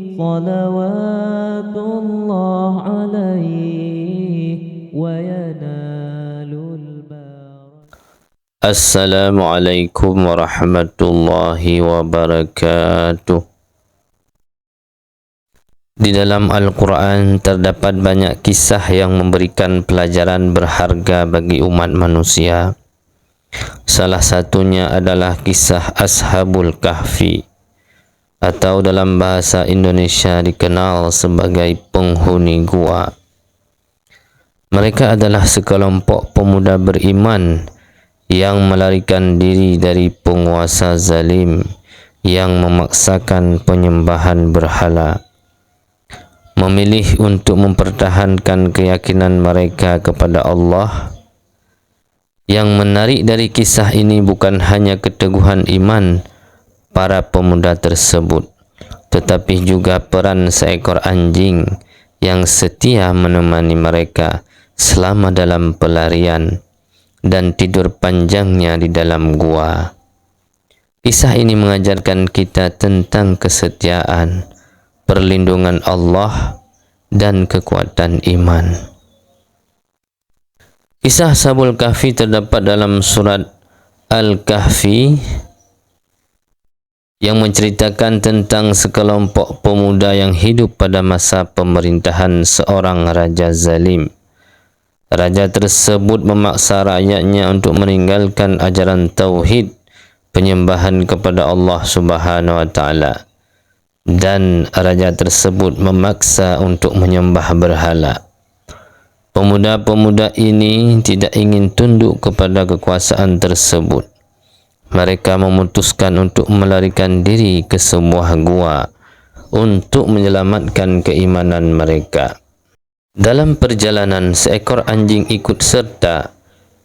صلوات الله عليه وينال البركة. Assalamualaikum warahmatullahi wabarakatuh. Di dalam Al-Quran terdapat banyak kisah yang memberikan pelajaran berharga bagi umat manusia. Salah satunya adalah kisah Ashabul Kahfi, atau dalam bahasa Indonesia dikenal sebagai penghuni gua. Mereka adalah sekelompok pemuda beriman yang melarikan diri dari penguasa zalim yang memaksakan penyembahan berhala. Memilih untuk mempertahankan keyakinan mereka kepada Allah. Yang menarik dari kisah ini bukan hanya keteguhan iman para pemuda tersebut, tetapi juga peran seekor anjing yang setia menemani mereka selama dalam pelarian dan tidur panjangnya di dalam gua. Kisah ini mengajarkan kita tentang kesetiaan, perlindungan Allah, dan kekuatan iman. Kisah Ashabul Kahfi terdapat dalam surat Al-Kahfi yang menceritakan tentang sekelompok pemuda yang hidup pada masa pemerintahan seorang raja zalim. Raja tersebut memaksa rakyatnya untuk meninggalkan ajaran tauhid, penyembahan kepada Allah Subhanahu wa taala. Dan raja tersebut memaksa untuk menyembah berhala. Pemuda-pemuda ini tidak ingin tunduk kepada kekuasaan tersebut. Mereka memutuskan untuk melarikan diri ke sebuah gua untuk menyelamatkan keimanan mereka. Dalam perjalanan, seekor anjing ikut serta.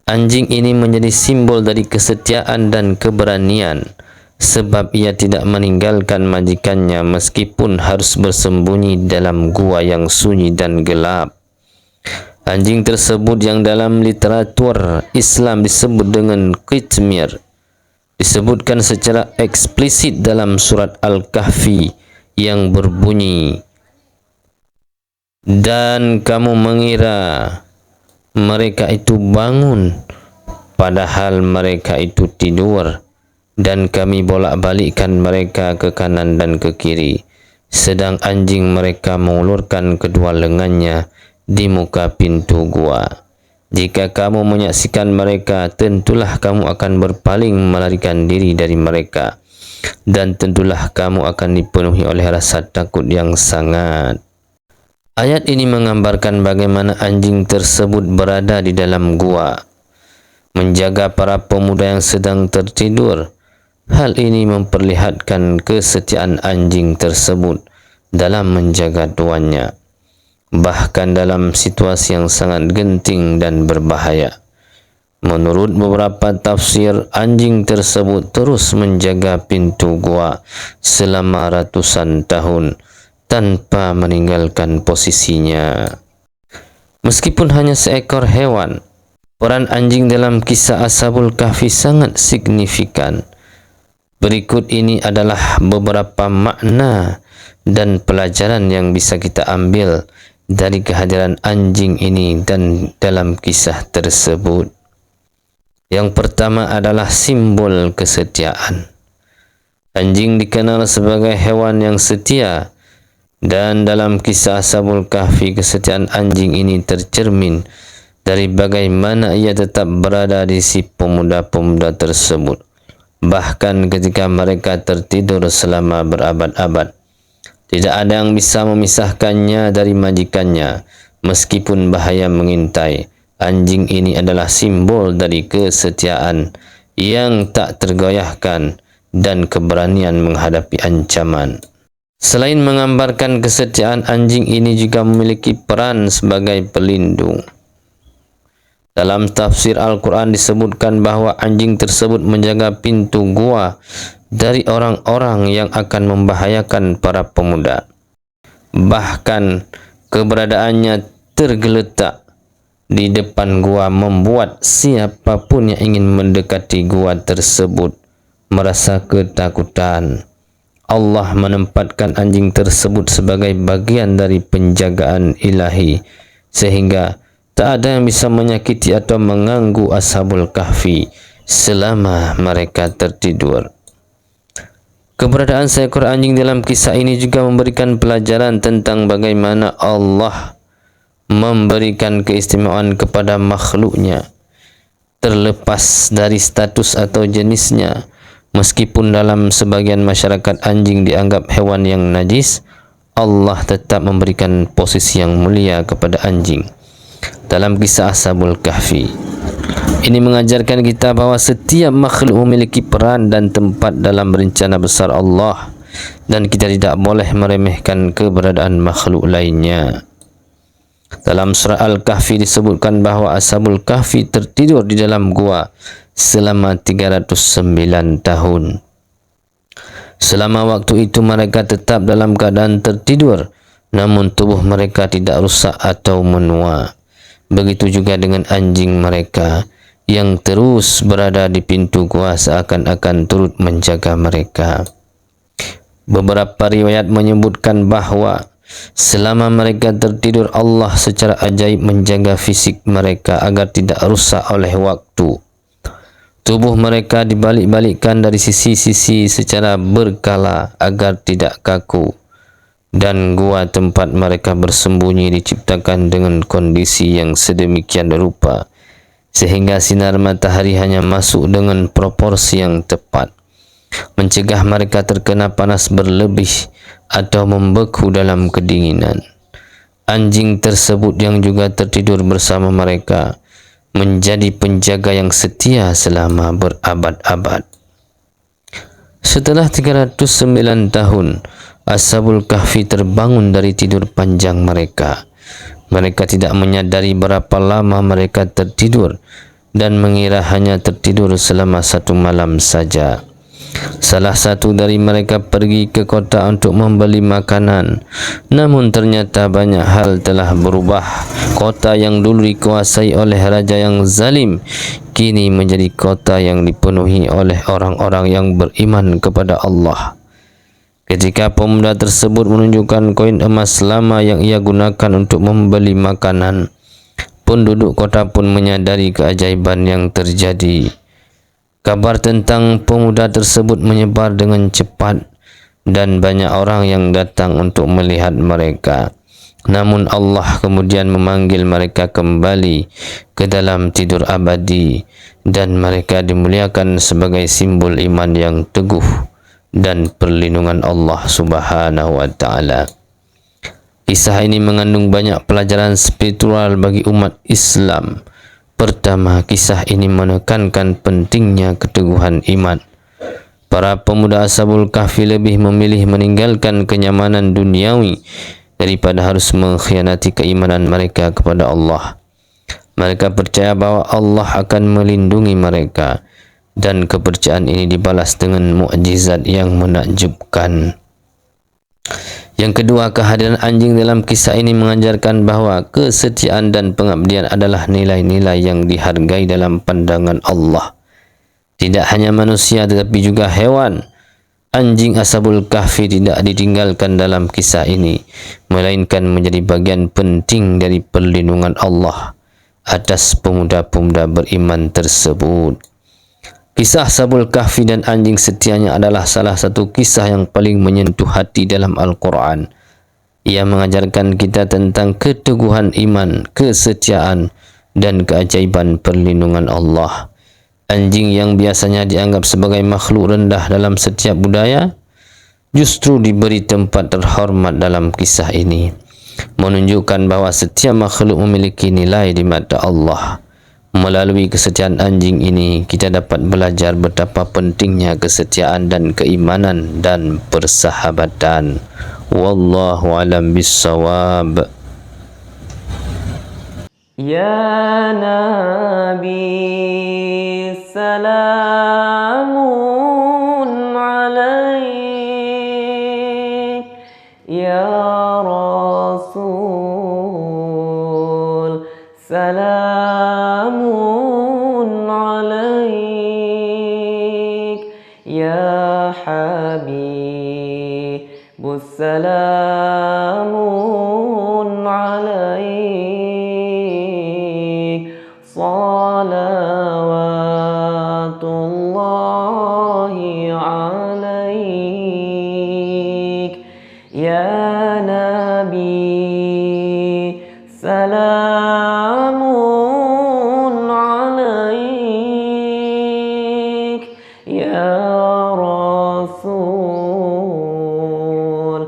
Anjing ini menjadi simbol dari kesetiaan dan keberanian, sebab ia tidak meninggalkan majikannya meskipun harus bersembunyi dalam gua yang sunyi dan gelap. Anjing tersebut yang dalam literatur Islam disebut dengan Qitmir, disebutkan secara eksplisit dalam surat Al-Kahfi yang berbunyi, "Dan kamu mengira mereka itu bangun, padahal mereka itu tidur, dan kami bolak-balikkan mereka ke kanan dan ke kiri, sedang anjing mereka mengulurkan kedua lengannya di muka pintu gua. Jika kamu menyaksikan mereka, tentulah kamu akan berpaling melarikan diri dari mereka, dan tentulah kamu akan dipenuhi oleh rasa takut yang sangat." Ayat ini menggambarkan bagaimana anjing tersebut berada di dalam gua, menjaga para pemuda yang sedang tertidur. Hal ini memperlihatkan kesetiaan anjing tersebut dalam menjaga tuannya, bahkan dalam situasi yang sangat genting dan berbahaya. Menurut beberapa tafsir, anjing tersebut terus menjaga pintu gua selama ratusan tahun tanpa meninggalkan posisinya. Meskipun hanya seekor hewan, peran anjing dalam kisah Ashabul Kahfi sangat signifikan. Berikut ini adalah beberapa makna dan pelajaran yang bisa kita ambil dari kehadiran anjing ini dan dalam kisah tersebut. Yang pertama adalah simbol kesetiaan. Anjing dikenal sebagai hewan yang setia, dan dalam kisah Ashabul Kahfi kesetiaan anjing ini tercermin dari bagaimana ia tetap berada di sisi pemuda-pemuda tersebut, bahkan ketika mereka tertidur selama berabad-abad. Tidak ada yang bisa memisahkannya dari majikannya, meskipun bahaya mengintai. Anjing ini adalah simbol dari kesetiaan yang tak tergoyahkan dan keberanian menghadapi ancaman. Selain menggambarkan kesetiaan, anjing ini juga memiliki peran sebagai pelindung. Dalam tafsir Al-Quran disebutkan bahawa anjing tersebut menjaga pintu gua dari orang-orang yang akan membahayakan para pemuda. Bahkan keberadaannya tergeletak di depan gua membuat siapapun yang ingin mendekati gua tersebut merasa ketakutan. Allah menempatkan anjing tersebut sebagai bagian dari penjagaan ilahi, sehingga tak ada yang bisa menyakiti atau mengganggu Ashabul Kahfi selama mereka tertidur. Keberadaan seekor anjing dalam kisah ini juga memberikan pelajaran tentang bagaimana Allah memberikan keistimewaan kepada makhluknya, terlepas dari status atau jenisnya. Meskipun dalam sebagian masyarakat anjing dianggap hewan yang najis, Allah tetap memberikan posisi yang mulia kepada anjing. Dalam kisah Ashabul Kahfi, ini mengajarkan kita bahawa setiap makhluk memiliki peran dan tempat dalam rencana besar Allah, dan kita tidak boleh meremehkan keberadaan makhluk lainnya. Dalam surah Al-Kahfi disebutkan bahawa Ashabul Kahfi tertidur di dalam gua selama 309 tahun. Selama waktu itu mereka tetap dalam keadaan tertidur, namun tubuh mereka tidak rusak atau menua. Begitu juga dengan anjing mereka yang terus berada di pintu gua seakan-akan turut menjaga mereka. Beberapa riwayat menyebutkan bahawa selama mereka tertidur, Allah secara ajaib menjaga fisik mereka agar tidak rusak oleh waktu. Tubuh mereka dibalik-balikkan dari sisi-sisi secara berkala agar tidak kaku, dan gua tempat mereka bersembunyi diciptakan dengan kondisi yang sedemikian rupa sehingga sinar matahari hanya masuk dengan proporsi yang tepat, mencegah mereka terkena panas berlebih atau membeku dalam kedinginan. Anjing tersebut yang juga tertidur bersama mereka menjadi penjaga yang setia selama berabad-abad. Setelah 309 tahun, Ashabul Kahfi terbangun dari tidur panjang mereka. Mereka tidak menyadari berapa lama mereka tertidur dan mengira hanya tertidur selama 1 malam saja. Salah satu dari mereka pergi ke kota untuk membeli makanan, namun ternyata banyak hal telah berubah. Kota yang dulu dikuasai oleh raja yang zalim kini menjadi kota yang dipenuhi oleh orang-orang yang beriman kepada Allah. Ketika pemuda tersebut menunjukkan koin emas lama yang ia gunakan untuk membeli makanan, penduduk kota pun menyadari keajaiban yang terjadi. Kabar tentang pemuda tersebut menyebar dengan cepat dan banyak orang yang datang untuk melihat mereka. Namun Allah kemudian memanggil mereka kembali ke dalam tidur abadi dan mereka dimuliakan sebagai simbol iman yang teguh dan perlindungan Allah Subhanahu wa taala. Kisah ini mengandung banyak pelajaran spiritual bagi umat Islam. Pertama, kisah ini menekankan pentingnya keteguhan iman. Para pemuda Ashabul Kahfi lebih memilih meninggalkan kenyamanan duniawi daripada harus mengkhianati keimanan mereka kepada Allah. Mereka percaya bahawa Allah akan melindungi mereka, dan kepercayaan ini dibalas dengan mukjizat yang menakjubkan. Yang kedua, kehadiran anjing dalam kisah ini mengajarkan bahawa kesetiaan dan pengabdian adalah nilai-nilai yang dihargai dalam pandangan Allah. Tidak hanya manusia tetapi juga hewan. Anjing Ashabul Kahfi tidak ditinggalkan dalam kisah ini, melainkan menjadi bagian penting dari perlindungan Allah atas pemuda-pemuda beriman tersebut. Kisah Ashabul Kahfi dan anjing setianya adalah salah satu kisah yang paling menyentuh hati dalam Al-Quran. Ia mengajarkan kita tentang keteguhan iman, kesetiaan, dan keajaiban perlindungan Allah. Anjing yang biasanya dianggap sebagai makhluk rendah dalam setiap budaya, justru diberi tempat terhormat dalam kisah ini, menunjukkan bahawa setiap makhluk memiliki nilai di mata Allah. Melalui kesetiaan anjing ini, kita dapat belajar betapa pentingnya kesetiaan dan keimanan dan persahabatan. Wallahu alam bissawab. Ya Nabi, salamun alaik. Ya Rasul, salamun alaik. Ya Habib, يا نبي سلام عليك يا رسول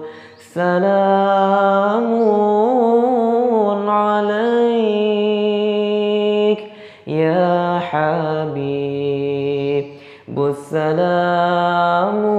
سلام عليك يا حبيب السلام